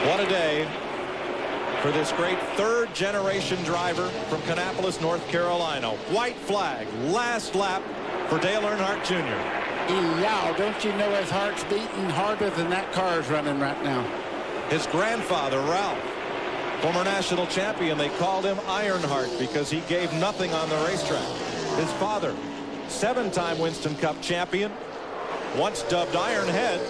What a day for this great third-generation driver from Kannapolis, North Carolina. White flag, last lap for Dale Earnhardt Jr. Yeah, don't you know his heart's beating harder than that car is running right now? His grandfather, Ralph, former national champion, they called him Ironheart because he gave nothing on the racetrack. His father, seven-time Winston Cup champion, once dubbed Ironhead,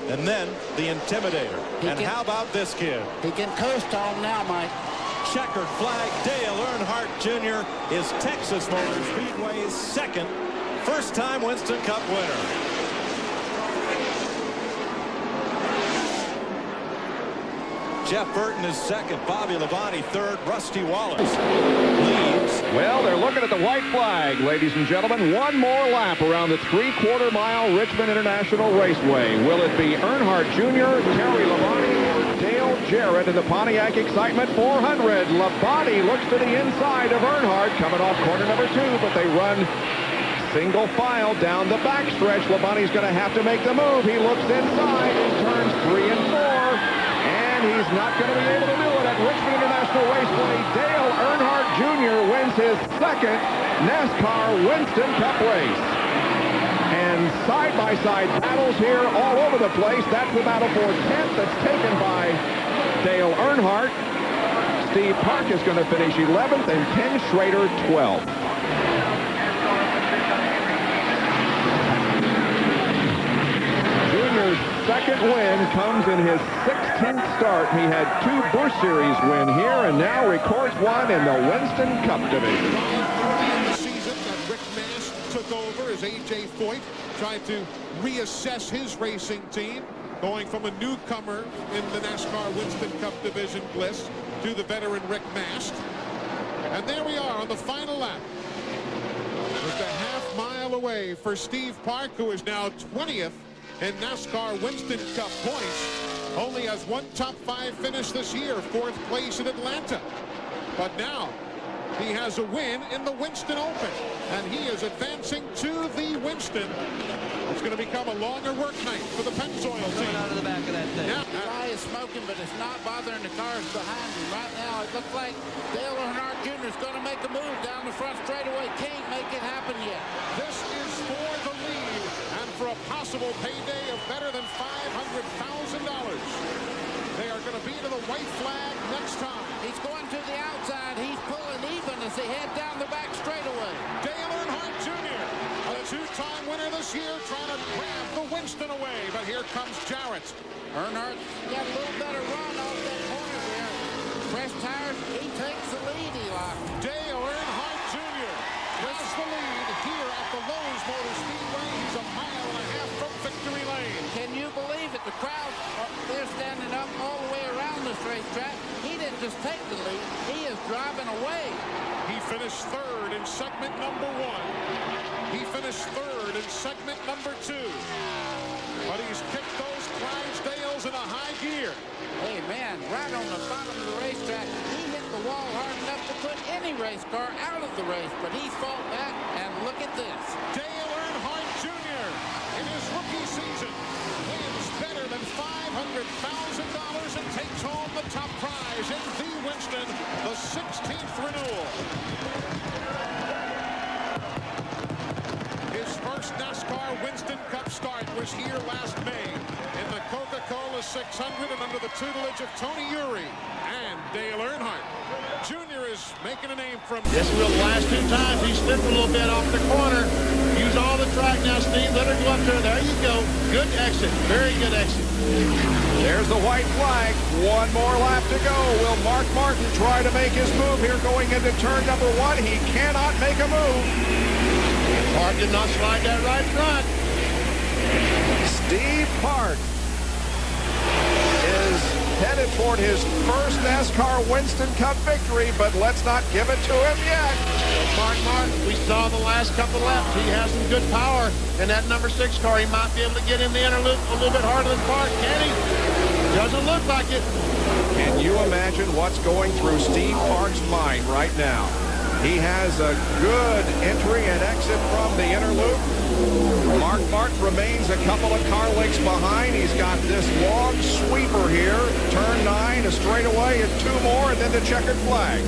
and then the Intimidator. How about this kid? He can coast on now, Mike. Checkered flag, Dale Earnhardt Jr. is Texas Motor Speedway's second first-time Winston Cup winner. Jeff Burton is second, Bobby Labonte third, Rusty Wallace leads. Well, they're looking at the white flag, ladies and gentlemen. One more lap around the three-quarter-mile Richmond International Raceway. Will it be Earnhardt Jr., Terry Labonte, or Dale Jarrett in the Pontiac Excitement 400? Labonte looks to the inside of Earnhardt, coming off corner number 2, but they run single file down the backstretch. Labonte's going to have to make the move. He looks inside in turns 3 and 4. He's not going to be able to do it at Richmond International Raceway. Dale Earnhardt Jr. wins his second NASCAR Winston Cup race. And side-by-side battles here all over the place. That's the battle for 10th that's taken by Dale Earnhardt. Steve Park is going to finish 11th and Ken Schrader 12th. Second win comes in his 16th start. He had 2 Busch Series win here and now records one in the Winston Cup division. The season that Rick Mast took over as A.J. Foyt tried to reassess his racing team, going from a newcomer in the NASCAR Winston Cup division bliss to the veteran Rick Mast. And there we are on the final lap. Just a half-mile away for Steve Park, who is now 20th in NASCAR Winston Cup points. Only has one top 5 finish this year, 4th place in Atlanta. But now he has a win in the Winston Open, and he is advancing to the Winston. It's going to become a longer work night for the Pennzoil team. Out of the back of that thing. Now, the guy is smoking, but it's not bothering the cars behind him. Right now, it looks like Dale Earnhardt Jr. is going to make a move down the front straightaway. Can't make it happen yet. This is for the lead and for a possible payday of better than $500,000. They are going to be to the white flag next time. He's going to the outside. He's pulling even as they head down the back straightaway. Dale Earnhardt Jr., a 2-time winner this year, trying to grab the Winston away. But here comes Jarrett. Earnhardt got a little better run off that corner there. Fresh tires, he takes the lead, Eli. Dale Earnhardt Jr. has the lead here at the Lowe's Motor Speedway. He's a mile and a half from victory lane. Can you believe it? The crowd, they're standing up all the way around this racetrack. He didn't just take the lead. He is driving away. He finished 3rd in segment number 1. He finished 3rd in segment number 2. But he's kicked those Clydesdales in a high gear. Hey, man, right on the bottom of the racetrack, he hit the wall hard enough to put any race car out of the race, but he fought back, and look at this. Dale Earnhardt Jr. in his rookie season wins better than $500,000 and takes home the top prize in the Winston, the 16th renewal. His first NASCAR Winston Cup start was here last May in the Coca-Cola 600 and under the tutelage of Tony Eury and Dale Earnhardt. Jr. is making a name from This will the last 2 times. He slipped a little bit off the corner. Use all the track now, Steve. Let her go up to her. There you go. Good exit. Very good exit. There's the white flag. One more lap to go. Will Mark Martin try to make his move here going into turn number 1? He cannot make a move. Park did not slide that right front. Steve Park is headed toward his first NASCAR Winston Cup victory, but let's not give it to him yet. Mark Martin, we saw the last couple laps. He has some good power in that number 6 car. He might be able to get in the inner loop a little bit harder than Park, can he? Doesn't look like it. Can you imagine what's going through Steve Park's mind right now? He has a good entry and exit from the inner loop. Mark Martin remains a couple of car lengths behind. He's got this long, sweep bumper here. Turn 9, a straightaway, and 2 more, and then the checkered flag.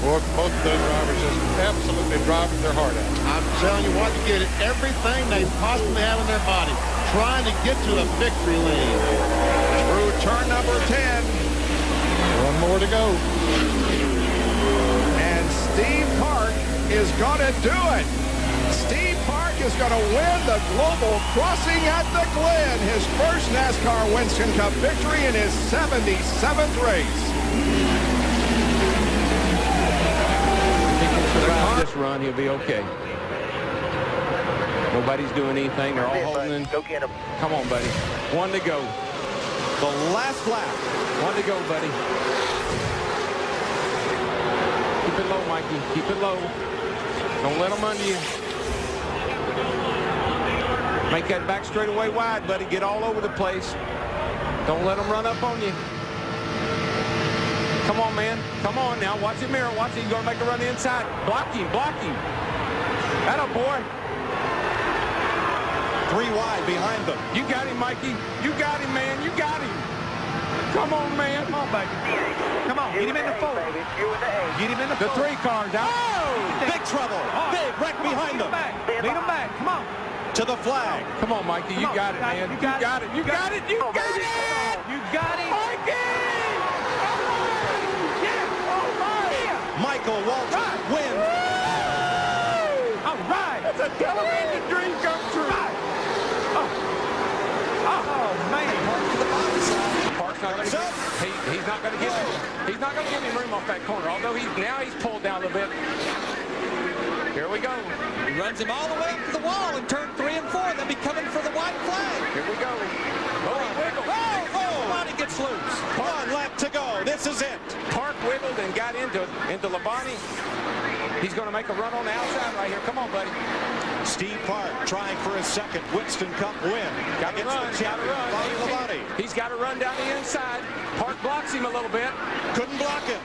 Both of those drivers just absolutely driving their heart out. I'm telling you what, to get everything they possibly have in their body, trying to get to the victory lane. Through turn number 10. One more to go. And Steve Park is going to do it. Steve Park is going to win the Global Crossing at the Glen, his first NASCAR Winston Cup victory in his 77th race. Survive this run, he'll be okay. Nobody's doing anything. They're all holding in. Go get him. Come on, buddy. 1 to go. The last lap. 1 to go, buddy. Keep it low, Mikey. Keep it low. Don't let them under you. Make that back straightaway wide, buddy. Get all over the place. Don't let them run up on you. Come on, man. Come on now. Watch the mirror. Watch it. You're going to make a run inside. Block him. Block him. Atta boy. 3 wide behind them. You got him, Mikey. You got him, man. You got him. Come on, man. Come on, baby. Come on. Get him in the 4. Get him in the 4. The 3 cars out. Oh! Big trouble. Big wreck behind them. Lead him back. Come on. To the flag. Come on, Mikey. You got it, man. You got it. You got it. You got it. You got it. Mikey! Michael Waltrip wins. All right. That's a television dream come true. Oh, man. Park's not going to get he's not going to give him. He's not going to give him room off that corner. Although he's pulled down a little bit. Here we go. He runs him all the way up to the wall in turn 3 and 4. They'll be coming for the white flag. Here we go. Oh, he wiggled. Labonte gets loose. 1 lap to go. This is it. Park wiggled and got into Labonte. He's going to make a run on the outside right here. Come on, buddy. Steve Park trying for his second Winston Cup win. Got to run. Got to run. Labonte. He's got to run down the inside. Park blocks him a little bit. Couldn't block him.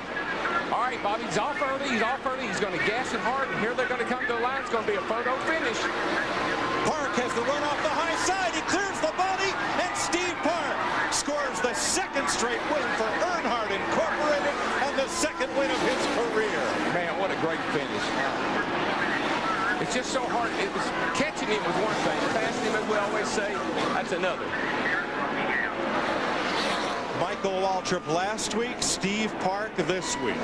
All right, Bobby, he's off early. He's off early. He's going to gas it hard, and here they're going to come to the line. It's going to be a photo finish. Park has the run off the high side. He clears the body, and Steve Park scores the second straight win for Earnhardt Incorporated and the second win of his career. Man, what a great finish. It's just so hard. It was catching him was one thing. Passing him, as we always say, that's another. Michael Waltrip last week, Steve Park this week.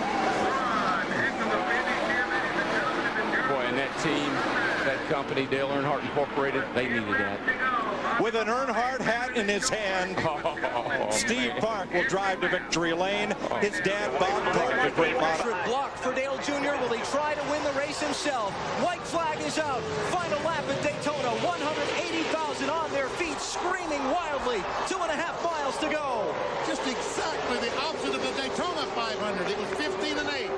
Boy, and that team, that company, Dale Earnhardt Incorporated, they needed that. With an Earnhardt hat in his hand, Steve Park will drive to victory lane. His dad, Bob Park, a great model. Block for Dale Jr. Will he try to win the race himself? White flag is out. Final lap at Daytona. 180,000 on their feet, screaming wildly. 2.5 miles to go. Just exactly the opposite of the Daytona 500. It was 15 and 8.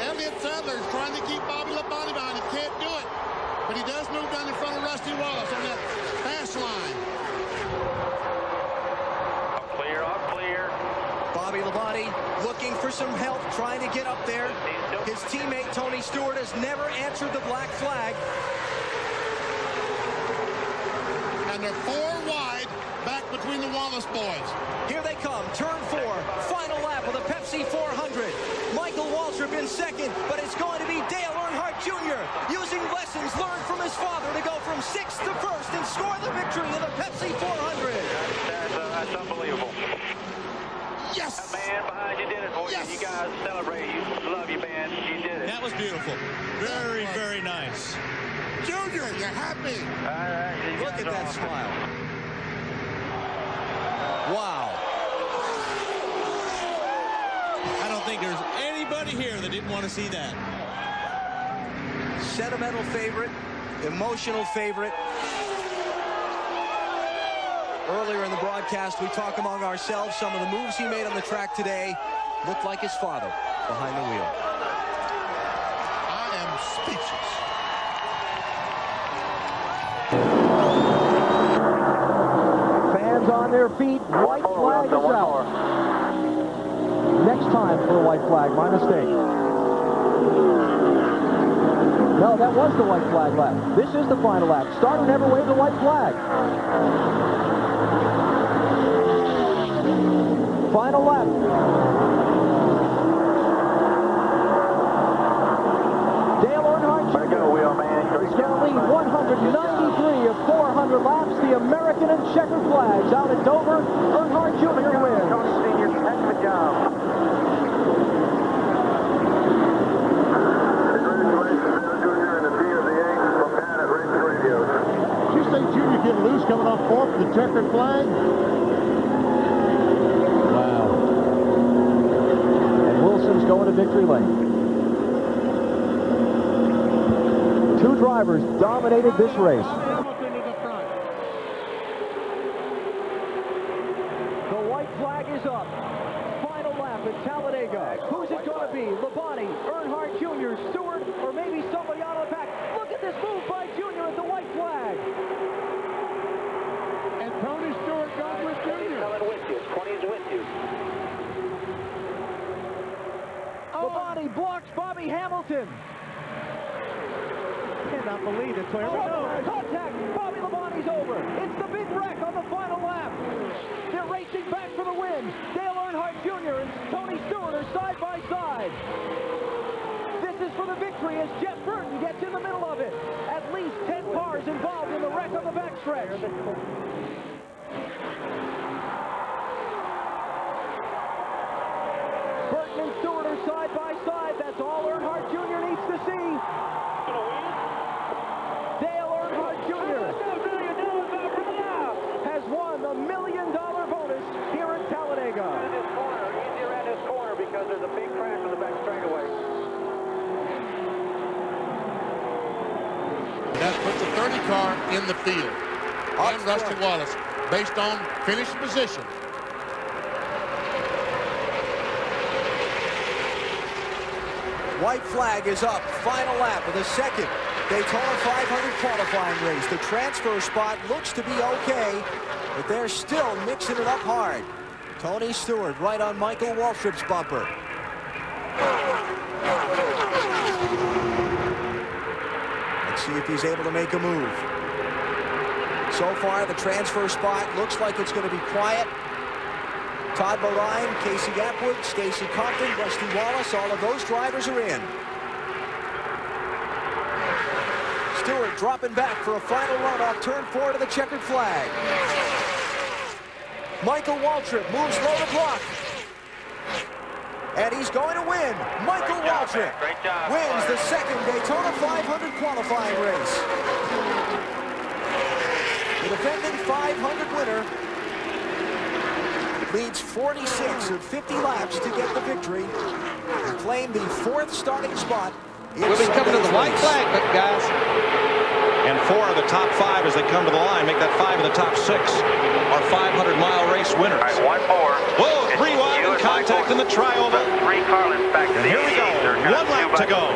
Elliott Sadler's trying to keep Bobby Labonte behind him. Can't do it. But he does move down in front of Rusty Wallace on that fast line. Off clear. Bobby Labonte looking for some help, trying to get up there. His teammate Tony Stewart has never answered the black flag. And they're 4 wide back between the Wallace boys. Here they come, turn 4, final lap of the Pepsi 400. Michael Waltrip in second, but it's going to be Dale Earnhardt Jr. using lessons learned from his father to go from 6th to 1st and score the victory in the Pepsi 400. That's unbelievable. Yes! That man behind you did it for Yes! you. You guys celebrate. You love you, man. You did it. That was beautiful. Very, very nice. Junior, you're happy. All right. You Look guys at are that awesome. smile. Wow. I don't think there's anybody here that didn't want to see that. Sentimental favorite, emotional favorite. Earlier in the broadcast, we talk among ourselves. Some of the moves he made on the track today looked like his father behind the wheel. I am speechless. Fans on their feet. White flag is out. Next time for a white flag. My mistake. No, that was the white flag lap. This is the final lap. Starter never waved a white flag. flips the American and checkered flags out at Dover. Earnhardt Jr. wins. Tony Sr., heck of a job. Congratulations, Jr. and the team of the Yankees from Pat at Racing Radio. Did you say Junior getting loose coming off fourth with the checkered flag? Wow. And Wilson's going to victory lane. Two drivers dominated this race. The white flag is up. Final lap at Talladega. Who's it going to be? Labonte, Earnhardt Jr., Stewart, or maybe somebody out of the pack? Look at this move by Jr. at the white flag. And Tony Stewart goes with Junior. Coming with you. 20's with you. Labonte blocks Bobby Hamilton. Cannot believe it. Contact. Bobby Labonte's over. It's the big wreck on the final lap. They're racing back for the win. Dale Earnhardt Jr. and Tony Stewart are side by side. This is for the victory as Jeff Burton gets in the middle of it. At least 10 cars involved in the wreck on the backstretch. Burton and Stewart are side by side. That's all Earnhardt Jr. needs to see. Dale Earnhardt Jr. has won the $1 million bonus here at Talladega. Easy around this corner because there's a big crash on the back straightaway. That puts the 30 car in the field. And Rusty Wallace, based on finished position. White flag is up. Final lap of the second Daytona 500 qualifying race. The transfer spot looks to be okay, but they're still mixing it up hard. Tony Stewart right on Michael Waltrip's bumper. Let's see if he's able to make a move. So far, the transfer spot looks like it's going to be quiet. Todd Bodine, Casey Atwood, Stacy Compton, Rusty Wallace, all of those drivers are in. Stewart dropping back for a final run off turn 4 to the checkered flag. Michael Waltrip moves low to block. And he's going to win. Michael Waltrip wins the second Daytona 500 qualifying race. The defending 500 winner leads 46 of 50 laps to get the victory and claim the 4th starting spot. We'll be coming to the white flag, guys. And 4 of the top 5 as they come to the line make that 5 of the top 6 are 500-mile race winners. All right, 1-4. Whoa, 3 wide and contact in the tri-oval. 3 car lengths back to the Here we go. 1 lap to go.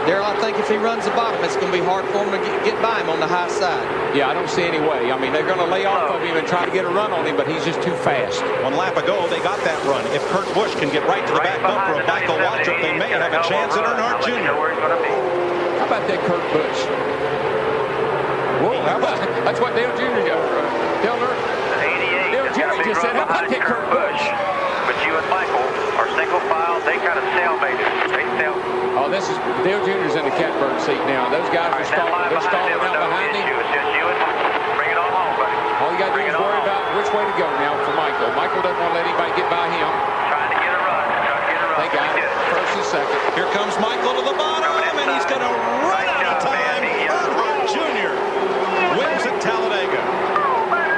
Daryl, I think if he runs the bottom, it's going to be hard for him to get by him on the high side. Yeah, I don't see any way. I mean, they're going to lay off of him and try to get a run on him, but he's just too fast. 1 lap ago, they got that run. If Kurt Busch can get right to the back bumper of Michael Waltrip, they may have a chance at Earnhardt Jr. How about that Kurt Busch? Whoa, how about that's what Dale Jr. Dale Jr. just said. How about that Kurt Busch? But you and Michael are single file. They kind of stalemate. They stalemate. Oh, this is Dale Jr.'s in the catbird seat now. Those guys are stalling out behind him. It's just you and bring it on home, buddy. All you got to do is worry about which way to go now for Michael. Michael doesn't want to let anybody get by him. Trying to get a run. They got it. First and second. Here comes Michael to the bottom, and he's going to run out of time. Earnhardt Jr. wins at Talladega.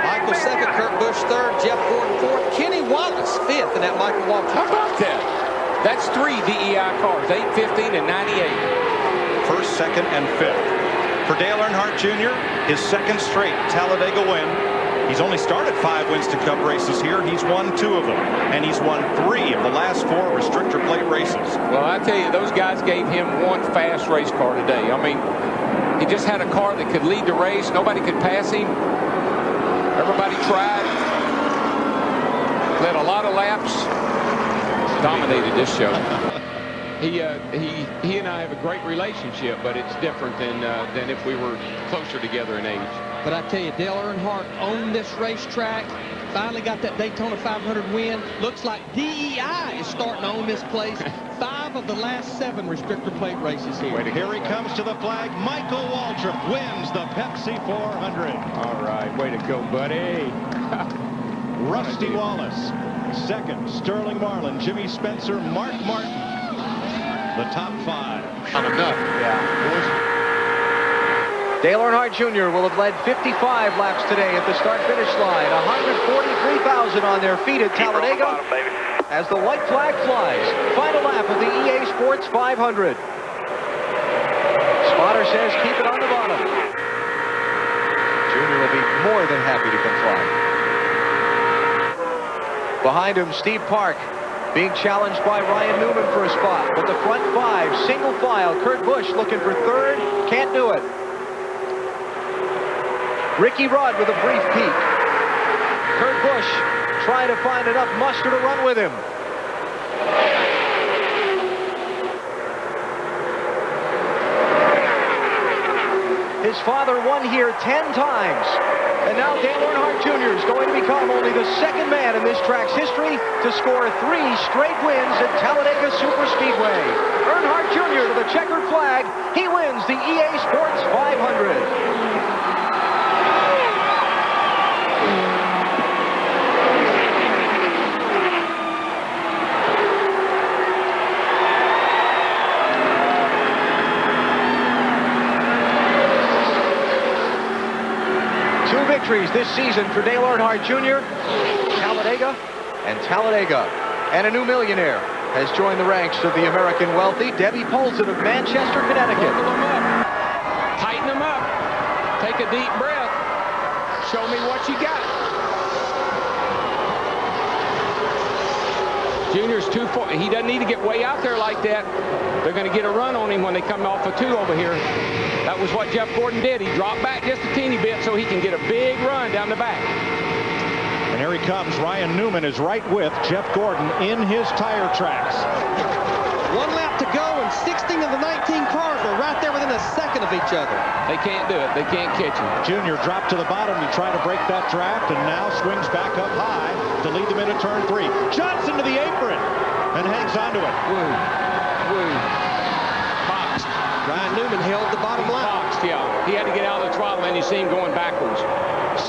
Michael second, Kurt Busch third, Jeff Gordon fourth, Kenny Wallace fifth in that Michael Waltrip. How about that? That's 3 DEI cars, 8, 15, and 98. First, second, and 5th. For Dale Earnhardt Jr., his 2nd straight Talladega win. He's only started 5 Winston Cup races here. He's won 2 of them, and he's won 3 of the last 4 restrictor plate races. Well, I tell you, those guys gave him one fast race car today. I mean, he just had a car that could lead the race. Nobody could pass him. Everybody tried. Led a lot of laps. Dominated this show. He and I have a great relationship, but it's different than if we were closer together in age. But I tell you, Dale Earnhardt owned this racetrack. Finally got that Daytona 500 win. Looks like DEI is starting to own this place. 5 of the last 7 restrictor plate races here. Here he comes to the flag. Michael Waltrip wins the Pepsi 400. All right, way to go, buddy. Rusty Wallace, second. Sterling Marlin, Jimmy Spencer, Mark Martin. The top 5. Not enough. Yeah. Dale Earnhardt Jr. will have led 55 laps today at the start-finish line. 143,000 on their feet at Talladega as the white flag flies. Final lap of the EA Sports 500. Spotter says keep it on the bottom. Jr. will be more than happy to comply. Behind him, Steve Park being challenged by Ryan Newman for a spot. But the front 5, single file. Kurt Busch looking for third, can't do it. Ricky Rudd with a brief peek. Kurt Busch trying to find enough muster to run with him. His father won here 10 times. And now Dale Earnhardt Jr. is going to become only the second man in this track's history to score 3 straight wins at Talladega Superspeedway. Earnhardt Jr. to the checkered flag. He wins the EA Sports 500. This season for Dale Earnhardt Jr. Talladega and Talladega. And a new millionaire has joined the ranks of the American wealthy, Debbie Polson of Manchester, Connecticut. Buckle them up. Tighten them up. Take a deep breath. Show me what you got. Junior's 2-4. He doesn't need to get way out there like that. They're going to get a run on him when they come off a 2 over here. That was what Jeff Gordon did. He dropped back just a teeny bit so he can get a big run down the back. And here he comes. Ryan Newman is right with Jeff Gordon in his tire tracks. 1 lap to go, and 16 of the 19 cars are right there within a second of each other. They can't do it. They can't catch him. Junior dropped to the bottom to try to break that draft, and now swings back up high to lead them into turn 3. Johnson to the apron and hangs onto it. Woo. Woo. Boxed. Ryan Newman held the bottom line. Boxed, yeah. He had to get out of the throttle, and you see him going backwards.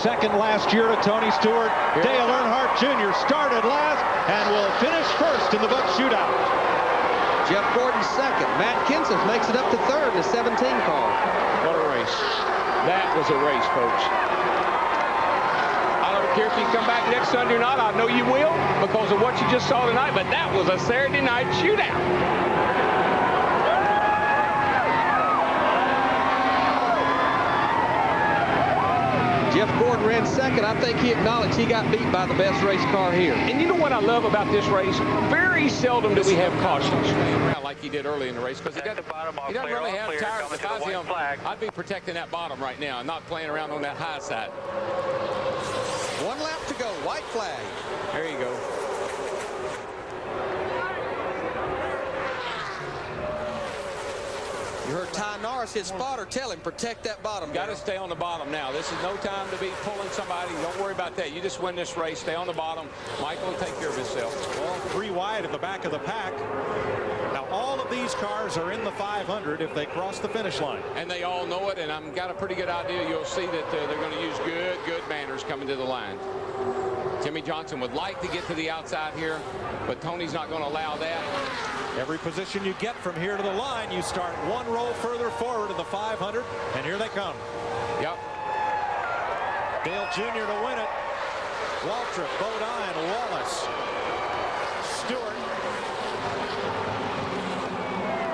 Second last year to Tony Stewart. Dale Earnhardt Jr. started last and will finish first in the Busch shootout. Jeff Gordon second. Matt Kenseth makes it up to third in a 17 car. What a race. That was a race, folks. I don't care if you come back next Sunday or not. I know you will because of what you just saw tonight, but that was a Saturday night shootout. Jeff Gordon ran second. I think he acknowledged he got beat by the best race car here. And you know what I love about this race? Very seldom do we have cautions like he did early in the race because he doesn't really have tires. If I was him, I'd be protecting that bottom right now and not playing around on that high side. 1 lap to go. White flag. There you go. You heard Ty Norris, his spotter, tell him, protect that bottom. Got to stay on the bottom now. This is no time to be pulling somebody. Don't worry about that. You just win this race. Stay on the bottom. Michael will take care of himself. Well, 3 wide at the back of the pack. Now, all of these cars are in the 500 if they cross the finish line. And they all know it, and I've got a pretty good idea. You'll see that they're going to use good manners coming to the line. Timmy Johnson would like to get to the outside here, but Tony's not going to allow that. Every position you get from here to the line, you start 1 row further forward of the 500, and here they come. Yep. Dale Jr. to win it. Waltrip, Bodine, Wallace, Stewart.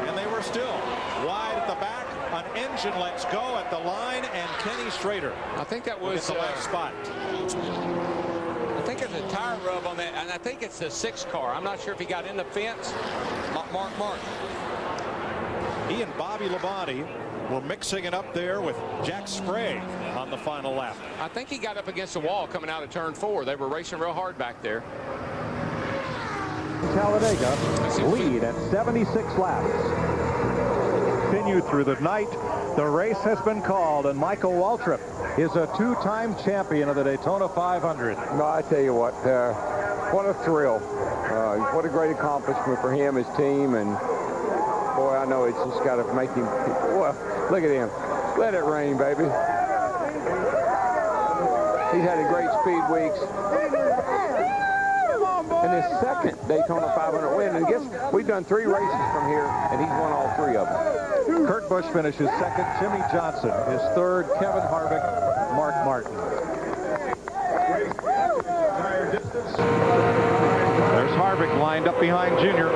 And they were still wide at the back. An engine lets go at the line, and Kenny Strader. I think that was the last spot. I think there's a tire rub on that, and I think it's the 6 car. I'm not sure if he got in the fence. Mark Martin. He and Bobby Labonte were mixing it up there with Jack Sprague on the final lap. I think he got up against the wall coming out of turn 4. They were racing real hard back there. Talladega lead at 76 laps. Continue through the night. The race has been called, and Michael Waltrip is a 2-time champion of the Daytona 500. No, I tell you what a thrill. What a great accomplishment for him, his team, and boy, I know it's just got to make him. Well, look at him. Let it rain, baby. He's had a great speed weeks. And his second Daytona 500 win. And I guess we've done 3 races from here, and he's won all 3 of them. Kurt Busch finishes second. Jimmy Johnson is third. Kevin Harvick, Mark Martin. There's Harvick lined up behind Junior.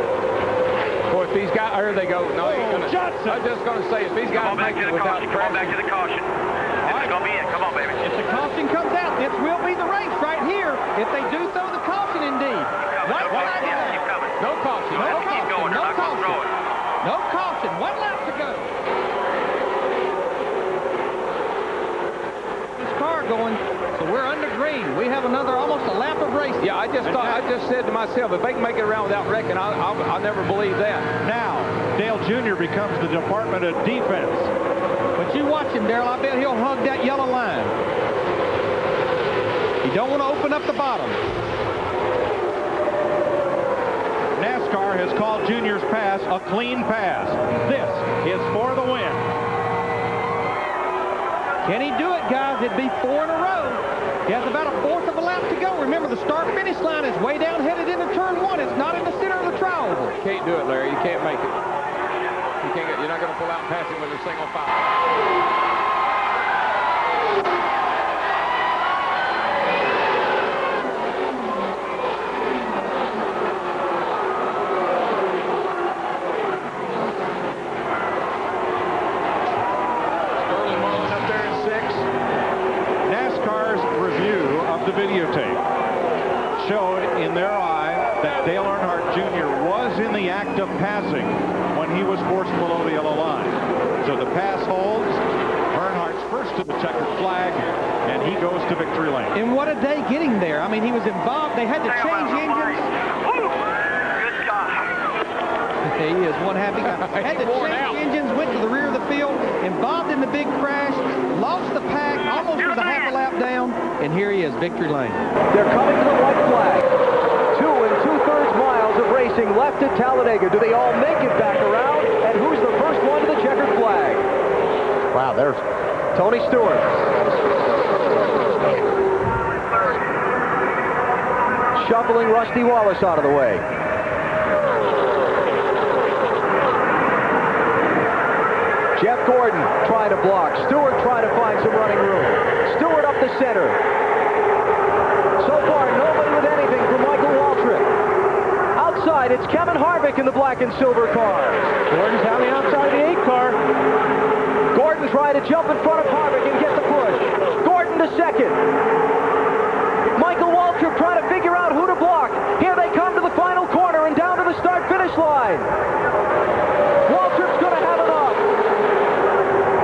Boy, if he's got, there they go. No, he's gonna, Johnson. I was just going to say, if he's got to make it without crashing. Come on back to the caution. This is going to be it. Come on, baby. If the caution comes out, this will be the race right here. If they do throw the caution, indeed. Keep coming. No caution. No caution. Keep going. No They're not going to throw it. No caution. 1 lap to go. This car going, so we're under green. We have another almost a lap of racing. Yeah, I just said to myself, if they can make it around without wrecking, I'll never believe that. Now, Dale Jr. becomes the Department of Defense. But you watch him, Darrell. I bet he'll hug that yellow line. You don't want to open up the bottom. NASCAR has called Junior's pass a clean pass. This is for the win. Can he do it, guys? It'd be 4 in a row. He has about a 1/4 of a lap to go. Remember, the start-finish line is way down headed into turn 1. It's not in the center of the tri-oval. You can't do it, Larry. You can't make it. You're not going to pull out and pass him with a single file. The videotape showed in their eye that Dale Earnhardt Jr. was in the act of passing when he was forced below the yellow line. So the pass holds. Earnhardt's first to the checkered flag, and he goes to victory lane. And what a day getting there. I mean, he was involved. They had to change engines. Good job. He is one happy guy. Had to change engines, went to the rear of the field, involved in the big crash, lost the pack, almost was a half a lap down, and here he is, victory lane. They're coming to the white flag. 2 2/3 miles of racing left at Talladega. Do they all make it back around? And who's the first one to the checkered flag? Wow, there's Tony Stewart. Shuffling Rusty Wallace out of the way. Jeff Gordon trying to block. Stewart trying to find some running room. Stewart up the center. So far, nobody with anything from Michael Waltrip. Outside, it's Kevin Harvick in the black and silver car. Gordon's on the outside of the 8 car. Gordon trying to jump in front of Harvick and get the push. Gordon to second. Michael Waltrip trying to figure out who to block. Here they come to the final corner and down to the start-finish line. Waltrip's going to have enough.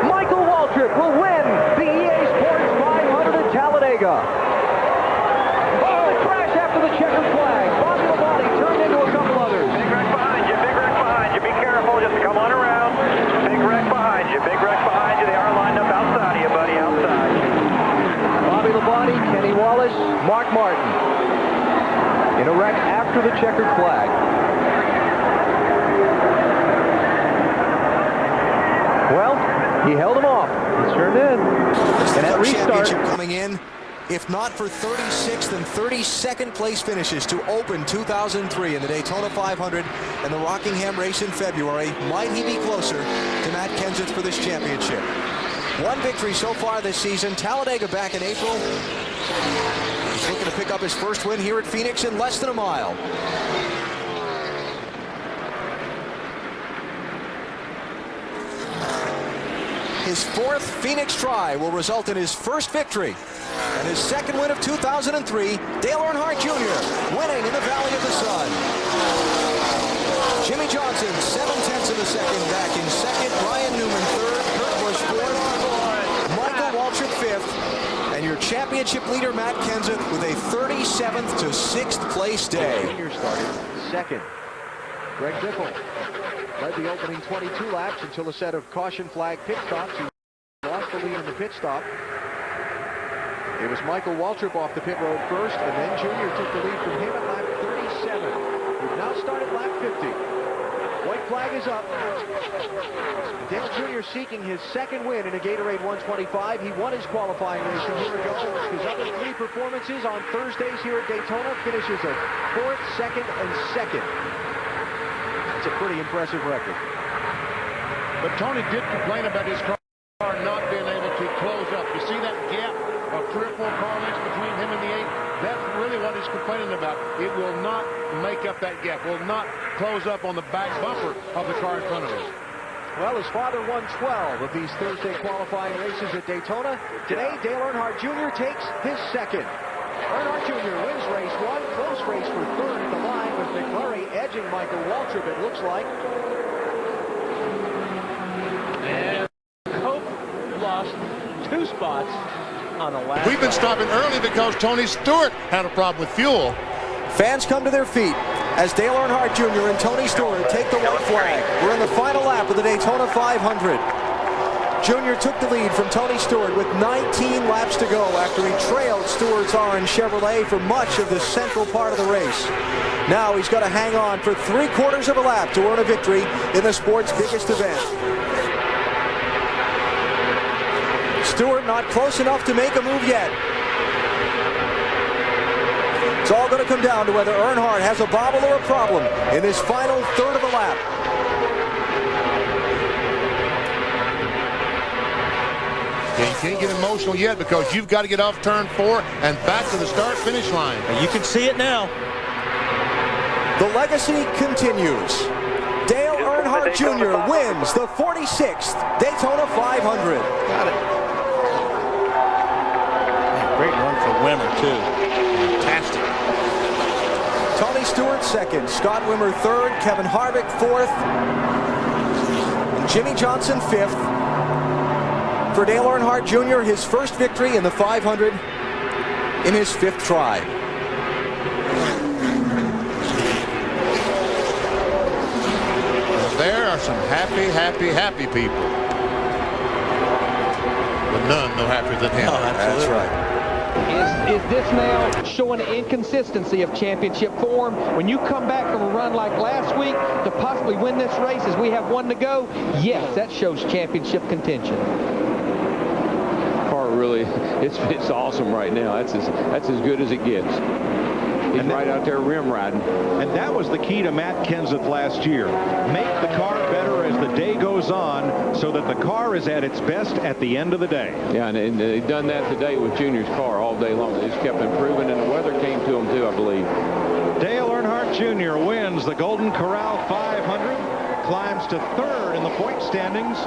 Michael Waltrip will win the EA Sports 500 at Talladega. Oh, the crash after the checkered flag. Bobby Labonte turned into a couple others. Big wreck behind you. Big wreck behind you. Be careful. Just come on around. Big wreck behind you. Big wreck behind you. They are lined up outside of you, buddy. Outside. Bobby Labonte, Kenny Wallace, Mark Martin. In a wreck after the checkered flag. Well, he held him off. He sure did. And that restart coming in, if not for 36th and 32nd place finishes to open 2003 in the Daytona 500 and the Rockingham race in February, might he be closer to Matt Kenseth for this championship. 1 victory so far this season. Talladega back in April. He's looking to pick up his first win here at Phoenix in less than a mile. His 4th Phoenix try will result in his first victory. And his 2nd win of 2003, Dale Earnhardt Jr. winning in the Valley of the Sun. Jimmy Johnson, 7/10 of a second back in 2nd. Ryan Newman 3rd. Kurt Busch 4th. Michael Waltrip 5th. And your championship leader, Matt Kenseth, with a 37th to 6th place day. Junior started 2nd. Greg Biffle led the opening 22 laps until a set of caution flag pit stops. He lost the lead in the pit stop. It was Michael Waltrip off the pit road first, and then Junior took the lead from him at lap 37. to start at lap 50. White flag is up. Dale Jr. seeking his second win in a Gatorade 125. He won his qualifying race a year ago. His other 3 performances on Thursdays here at Daytona finishes at 4th, 2nd, and 2nd. That's a pretty impressive record. But Tony did complain about his car not being able to close up. You see that gap of 3 or 4 car lengths between him and the 8? That's really what he's complaining about. It will not make up that gap, will not close up on the back bumper of the car in front of him. Well, his father won 12 of these Thursday qualifying races at Daytona. Today, Dale Earnhardt Jr. takes his second. Earnhardt Jr. wins race 1, close race for 3rd at the line with McMurray edging Michael Waltrip, it looks like. And Cope lost 2 spots on the last. We've been stopping early because Tony Stewart had a problem with fuel. Fans come to their feet as Dale Earnhardt Jr. and Tony Stewart take the white flag. We're in the final lap of the Daytona 500. Jr. took the lead from Tony Stewart with 19 laps to go after he trailed Stewart's orange Chevrolet for much of the central part of the race. Now he's got to hang on for 3/4 of a lap to earn a victory in the sport's biggest event. Stewart not close enough to make a move yet. It's all going to come down to whether Earnhardt has a bobble or a problem in this final 1/3 of a lap. Yeah, you can't get emotional yet because you've got to get off turn 4 and back to the start-finish line. You can see it now. The legacy continues. Dale Earnhardt Jr. wins the 46th Daytona 500. Got it. Great run for Wimmer, too. Fantastic. Tony Stewart second, Scott Wimmer third, Kevin Harvick fourth, and Jimmy Johnson fifth. For Dale Earnhardt Jr., his first victory in the 500 in his 5th try. There are some happy people. But none no happier than him. Oh, that's right. Is this now showing the inconsistency of championship form? When you come back from a run like last week to possibly win this race as we have 1 to go, yes, that shows championship contention. Car really, it's awesome right now. That's as good as it gets. He's right out there rim riding. And that was the key to Matt Kenseth last year. Make the car better as the day goes on so that the car is at its best at the end of the day. Yeah, and they've done that today with Junior's car all day long. They just kept improving, and the weather came to them too, I believe. Dale Earnhardt Jr. wins the Golden Corral 500, climbs to 3rd in the point standings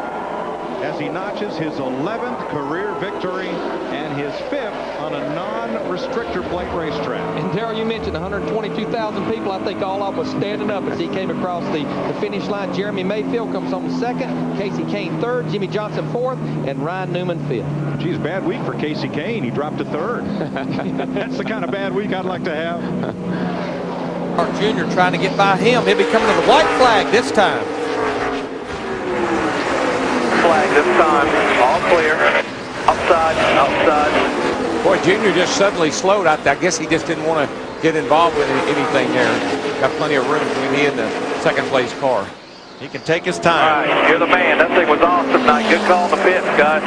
as he notches his 11th career victory and his 5th on a non-restrictor plate racetrack. And Darrell, you mentioned 122,000 people. I think all of us standing up as he came across the finish line. Jeremy Mayfield comes home 2nd, Casey Kane 3rd, Jimmy Johnson 4th, and Ryan Newman 5th. Geez, bad week for Casey Kane. He dropped to 3rd. That's the kind of bad week I'd like to have. Jr. trying to get by him. He'll be coming to the white flag this time. Flag this time, all clear. Outside. Boy, Junior just suddenly slowed. I guess he just didn't want to get involved with anything there. Got plenty of room between he and the 2nd place car. He can take his time. All right, you're the man. That thing was awesome tonight. Good call on the pits, guys.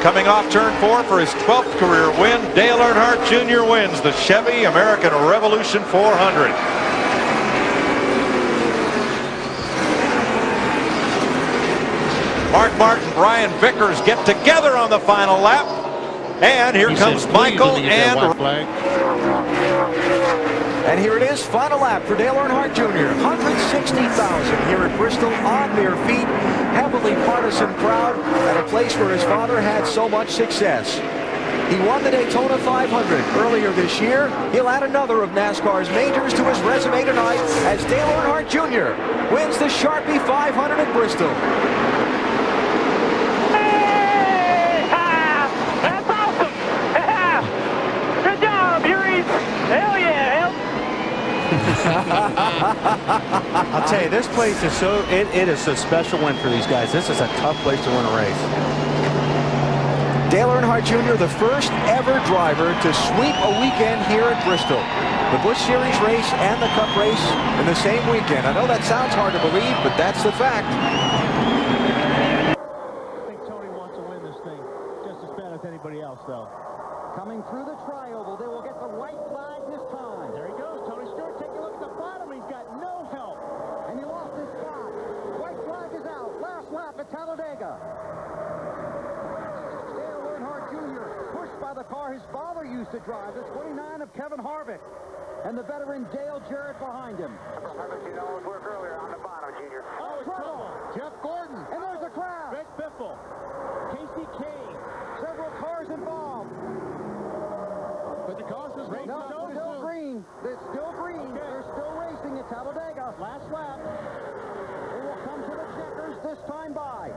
Coming off turn 4 for his 12th career win, Dale Earnhardt Jr. wins the Chevy American Revolution 400. Mark Martin, Brian Vickers get together on the final lap. And here comes Michael And here it is, final lap for Dale Earnhardt Jr. 160,000 here at Bristol on their feet. Heavily partisan crowd at a place where his father had so much success. He won the Daytona 500 earlier this year. He'll add another of NASCAR's majors to his resume tonight as Dale Earnhardt Jr. wins the Sharpie 500 at Bristol. That's awesome! Good job, Yuri! Hell yeah! I'll tell you, this place is it is a special win for these guys. This is a tough place to win a race. Dale Earnhardt Jr., the first ever driver to sweep a weekend here at Bristol. the Busch Series race and the Cup race in the same weekend. I know that sounds hard to believe, but that's the fact. I think Tony wants to win this thing just as bad as anybody else, though. Coming through the tri-oval, they will get the white flag this time. There he goes, Tony Stewart. Take a look at the bottom. He's got no help, and he lost his spot. White flag is out. Last lap at Talladega. Dale Earnhardt Jr. pushed by the car his father used to drive, the 29 of Kevin Harvick, and the veteran Dale Jarrett behind him. Harvick, you know his work earlier on the bottom, Junior. Oh, trouble. Jeff Gordon. And there's a crowd. Greg Biffle. Casey Kane. Several cars involved. But the cause is still green. It's still green. Okay. They're still racing at Talladega. Last lap. They will come to the checkers this time by.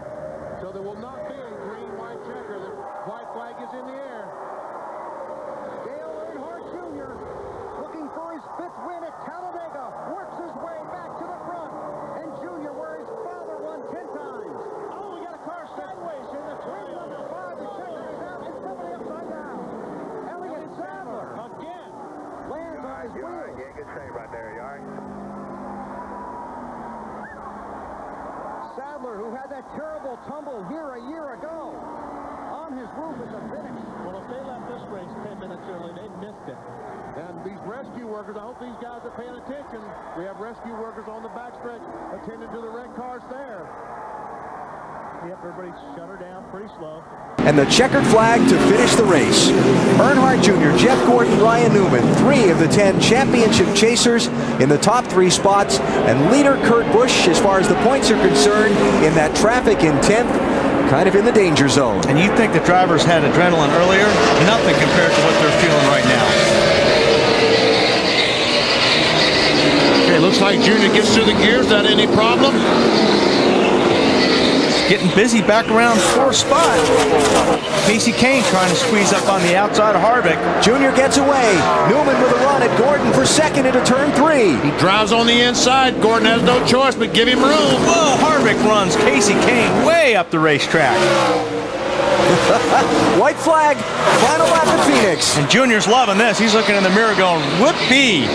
So there will not be a green-white checker. The white flag is in the air. Dale Earnhardt Jr. looking for his 5th win at Talladega. Works his way back to the front. And Jr., where his father won 10 times. Oh, we got a car sideways in the train. Number 5, the checker is out, and somebody upside down. Elliott Sadler again lands on his wheel. Yeah, good save right there. You all right? Sadler, who had that terrible tumble here a year ago, on his roof at the finish. Well, if they left this race 10 minutes early, they missed it. And these rescue workers, I hope these guys are paying attention. We have rescue workers on the backstretch attending to the red cars there. Yep, everybody shut her down pretty slow. And the checkered flag to finish the race. Earnhardt Jr., Jeff Gordon, Ryan Newman, 3 of the 10 championship chasers in the top 3 spots, and leader Kurt Busch, as far as the points are concerned, in that traffic in 10th, kind of in the danger zone. And you think the drivers had adrenaline earlier? Nothing compared to what they're feeling right now. Okay, looks like Junior gets through the gears. Is that any problem? Getting busy back around 4th spot. Casey Kane trying to squeeze up on the outside of Harvick. Junior gets away. Newman with a run at Gordon for 2nd into turn 3. He drives on the inside. Gordon has no choice but give him room. Whoa, Harvick runs Casey Kane way up the racetrack. White flag, final lap at Phoenix. And Junior's loving this. He's looking in the mirror going, whoopee.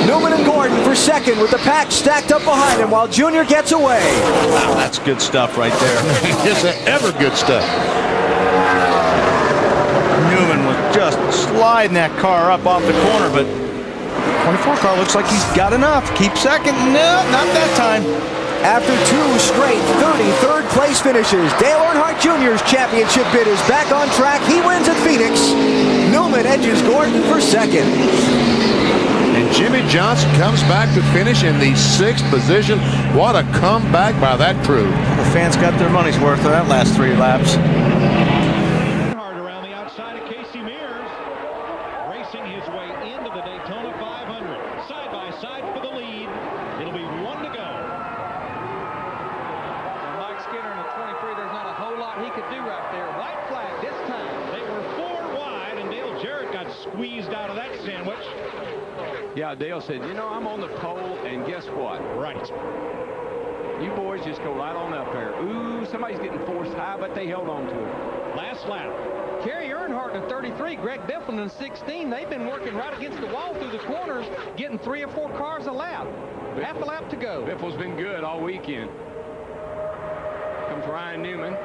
Newman and Gordon for 2nd with the pack stacked up behind him while Junior gets away. Wow, that's good stuff right there. It's ever good stuff. Newman was just sliding that car up off the corner, but 24 car looks like he's got enough. Keep 2nd. No, not that time. After 2 straight 33rd place finishes, Dale Earnhardt Jr.'s championship bid is back on track. He wins at Phoenix. Newman edges Gordon for 2nd. And Jimmy Johnson comes back to finish in the 6th position. What a comeback by that crew. The fans got their money's worth of that last 3 laps. Earnhardt around the outside of Casey Mears, racing his way into the Daytona 500. Side by side for the lead. It'll be 1 to go. Mike Skinner in the 23, there's not a whole lot he could do right there. White flag this time. They were 4 wide, and Dale Jarrett got squeezed out of that sandwich. Yeah, Dale said, you know, I'm on the pole, and guess what? Right. You boys just go right on up there. Ooh, somebody's getting forced high, but they held on to it. Last lap. Kerry Earnhardt in 33, Greg Biffle in 16. They've been working right against the wall through the corners, getting 3 or 4 cars a lap. Half a lap to go. Biffle's been good all weekend. Comes Ryan Newman.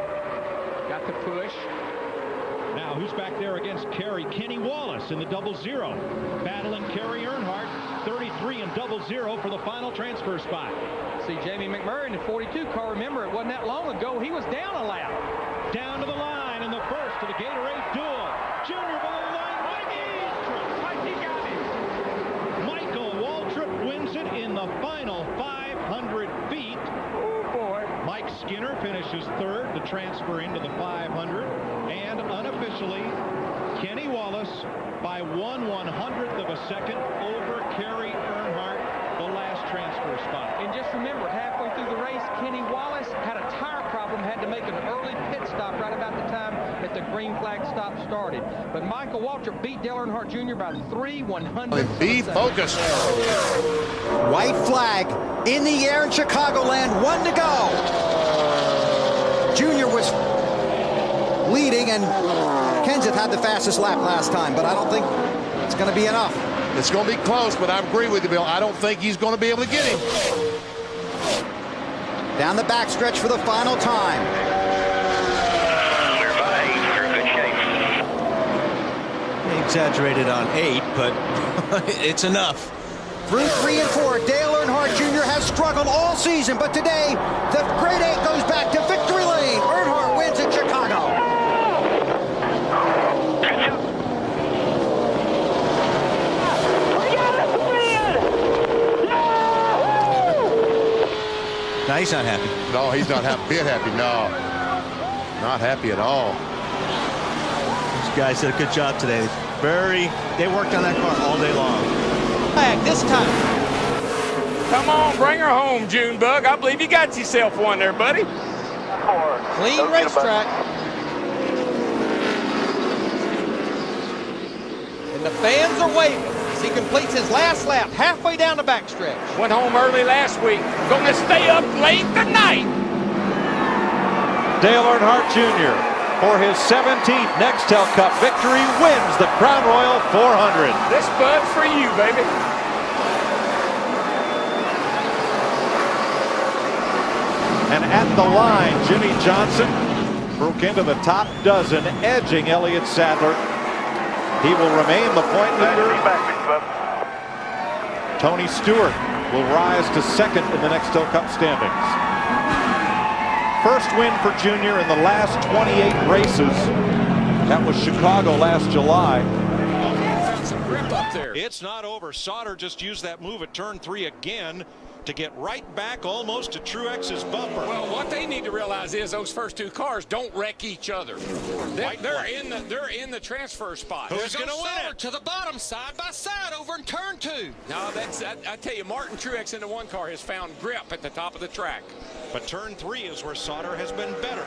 Got the push. Now, who's back there against Kerry? Kenny Wallace in the 00. Battling Kerry Earnhardt, 33 and 00 for the final transfer spot. See Jamie McMurray in the 42 car. Remember, it wasn't that long ago. He was down a lap. Down to the line in the first of the Gatorade duel. Junior below the line. Mikey got him. Michael Waltrip wins it in the final 500 feet. Oh, boy. Mike Skinner finishes 3rd to transfer into the 500. And unofficially, Kenny Wallace by 1/100th of a second over Kerry Earnhardt, the last transfer spot. And just remember, halfway through the race, Kenny Wallace had a tire problem, had to make an early pit stop right about the time that the green flag stop started. But Michael Waltrip beat Dale Earnhardt Jr. by 3/100th. Be focused. White flag in the air in Chicagoland. 1 to go. Junior was leading, and Kenseth had the fastest lap last time, but I don't think it's going to be enough. It's going to be close, but I agree with you, Bill. I don't think he's going to be able to get him. Down the backstretch for the final time. Clear by 8. You're in good shape. He exaggerated on 8, but it's enough. Through 3 and 4, Dale Earnhardt Jr. has struggled all season, but today the Great 8 goes back to victory lane. Earnhardt wins at Chicago. No, he's not happy. No, he's not happy. Bit happy. No, not happy at all. These guys did a good job today. They worked on that car all day long. Flag this time. Come on, bring her home, Junebug. I believe you got yourself one there, buddy. Clean racetrack. And the fans are waving as he completes his last lap halfway down the backstretch. Went home early last week. Gonna stay up late tonight. Dale Earnhardt Jr. for his 17th Nextel Cup victory wins the Crown Royal 400. This bud's for you, baby. And at the line, Jimmy Johnson broke into the top dozen, edging Elliott Sadler. He will remain the point leader. Tony Stewart will rise to second in the Nextel Cup standings. First win for Junior in the last 28 races. That was Chicago last July. Found some grip up there. It's not over. Sauter just used that move at turn 3 again to get right back almost to Truex's bumper. Well, what they need to realize is those first two cars don't wreck each other. They're in the transfer spot. Who's going to win it? To the bottom, side by side, over in turn 2. No, I tell you, Martin Truex in the one car has found grip at the top of the track. But turn 3 is where Sauter has been better.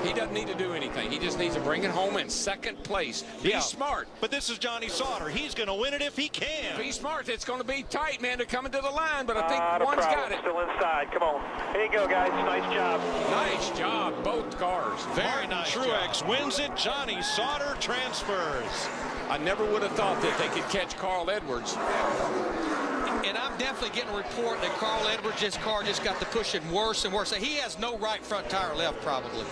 He doesn't need to do anything. He just needs to bring it home in second place. Be smart. But this is Johnny Sauter. He's going to win it if he can. Be smart. It's going to be tight, man. They're coming to the line, but I think one's got it. Still inside. Come on. Here you go, guys. Nice job. Nice job, both cars. Very nice. Truex wins it. Johnny Sauter transfers. I never would have thought that they could catch Carl Edwards. And I'm definitely getting a report that Carl Edwards' car just got to pushing worse and worse. He has no right front tire left, probably.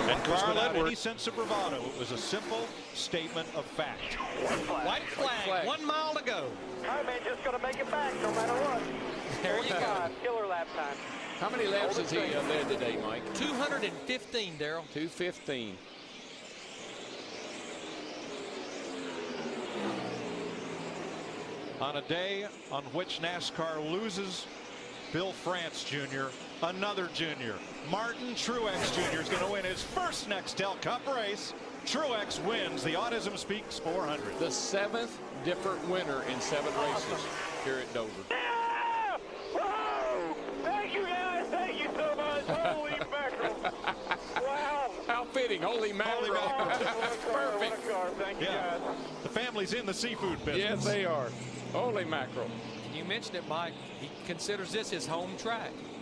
And Carl Edwards, any sense of bravado, it was a simple statement of fact. White flag. 1 mile to go. All right, man, just going to make it back no matter what. There you go. Killer lap time. How many laps has he led today, Mike? 215, Darrell. 215. On a day on which NASCAR loses Bill France Jr., another junior, Martin Truex Jr. is going to win his first Nextel Cup race. Truex wins the Autism Speaks 400. The 7th different winner in 7 races here at Dover. Yeah! Whoa! Thank you, guys. Thank you so much. Holy mackerel. Wow. How fitting. Holy mackerel. Perfect. Thank you, guys. The family's in the seafood business. Yes, they are. Holy mackerel. You mentioned it, Mike. He considers this his home track.